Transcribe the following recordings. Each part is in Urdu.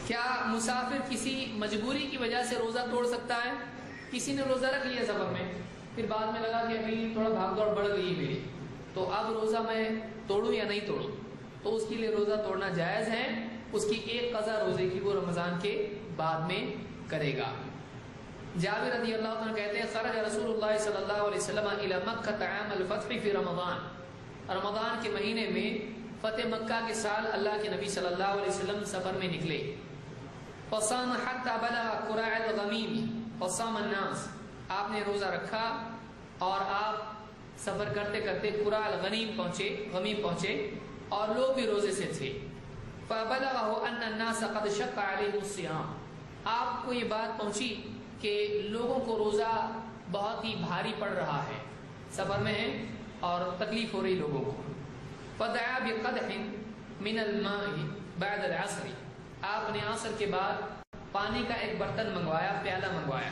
کیا مسافر کسی مجبوری کی وجہ سے روزہ توڑ سکتا ہے؟ کسی نے روزہ رکھ لیا سفر میں، پھر بعد میں لگا کہ ابھی تھوڑا بھاگ دوڑ بڑھ گئی میری، تو اب روزہ میں توڑوں یا نہیں توڑوں، تو اس کے لیے روزہ توڑنا جائز ہے. اس کی ایک قضا روزے کی وہ رمضان کے بعد میں کرے گا. جابر رضی اللہ عنہ کہتے ہیں خرج رسول اللہ صلی اللہ علیہ وسلم الی مکہ عام الفتح فی رمضان. رمضان کے مہینے میں فتح مکہ کے سال اللہ کے نبی صلی اللہ علیہ وسلم سفر میں نکلے. فصام حتی بلغ قراع الغمیم فصام الناس. آپ نے روزہ رکھا اور آپ سفر کرتے کرتے قراع الغمیم پہنچے اور لوگ بھی روزے سے تھے. فبلغه ان الناس قد شق عليهم الصيام. آپ کو یہ بات پہنچی کہ لوگوں کو روزہ بہت ہی بھاری پڑ رہا ہے، سفر میں ہے اور تکلیف ہو رہی لوگوں کو. فدعا بقدح من الماء بعد العصر. آپ نے عصر کے بعد پانی کا ایک برتن منگوایا، پیالہ منگوایا.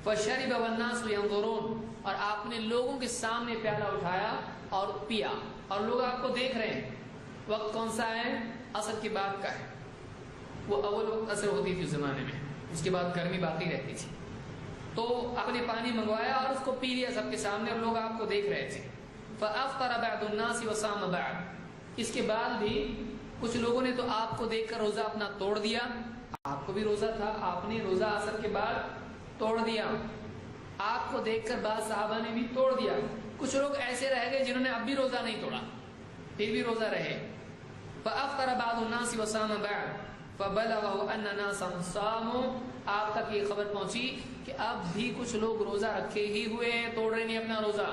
فشرب والناس ينظرون. اور آپ نے لوگوں کے سامنے پیالہ اٹھایا اور پیا، اور لوگ آپ کو دیکھ رہے ہیں. وقت کون سا ہے؟ عصر کے بعد کا ہے. وہ اول وقت عصر ہوتی تھی اس زمانے میں، اس کے بعد گرمی باقی رہتی تھی. تو آپ نے پانی منگوایا اور اس کو پی لیا سب کے سامنے، اور لوگ آپ کو دیکھ رہے تھے. فافطر بعض الناس وصام بعض. اس کے بعد بھی کچھ لوگوں نے تو آپ کو دیکھ کر روزہ اپنا توڑ دیا. آپ کو بھی روزہ تھا، آپ نے روزہ عصر کے بعد توڑ دیا. آپ کو دیکھ کر بعض صحابہ نے بھی توڑ دیا. کچھ لوگ ایسے رہ گئے جنہوں نے اب بھی روزہ نہیں توڑا، پھر بھی روزہ رہے. فافطر بعض الناس وصام بعض فبلغه ان ناسا صاموا. آپ تک یہ خبر پہنچی کہ اب بھی کچھ لوگ روزہ رکھے ہی ہوئے ہیں، توڑ رہے نہیں اپنا روزہ.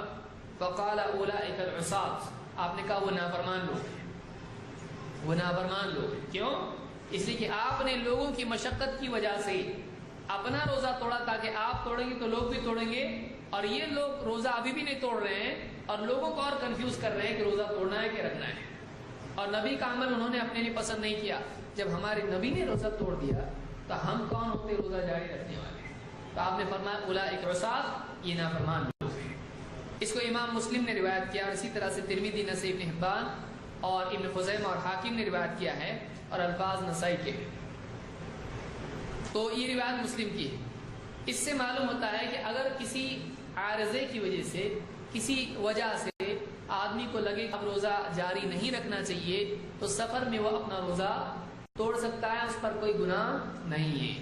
فقال اولئک العصاة. آپ نے کہا وہ نافرمان لوگ ہیں، وہ نافرمان لوگ ہیں. کیوں؟ اس لیے کہ آپ نے لوگوں کی مشقت کی وجہ سے اپنا روزہ توڑا تاکہ آپ توڑیں گے تو لوگ بھی توڑیں گے، اور یہ لوگ روزہ ابھی بھی نہیں توڑ رہے ہیں اور لوگوں کو اور کنفیوز کر رہے ہیں کہ روزہ توڑنا ہے کہ رکھنا ہے. اور نبی کا عمل انہوں نے اپنے لیے پسند نہیں کیا. جب ہمارے نبی نے روزہ توڑ دیا تو ہم کون ہوتے روزہ جاری رکھنے والے؟ تو آپ نے فرمایا اولئک العصاة، یہ نافرمان لوگ ہیں. اس کو امام مسلم نے روایت کیا، اور اسی طرح سے ترمذی، نسائی، ابن حبان اور ابن خزیمہ اور حاکم نے روایت کیا ہے، اور الفاظ نسائی کے. تو یہ روایت مسلم کی ہے. اس سے معلوم ہوتا ہے کہ اگر کسی عارضے کی وجہ سے، کسی وجہ سے آدمی کو لگے اب روزہ جاری نہیں رکھنا چاہیے، تو سفر میں وہ اپنا روزہ توڑ سکتا ہے، اس پر کوئی گناہ نہیں ہے.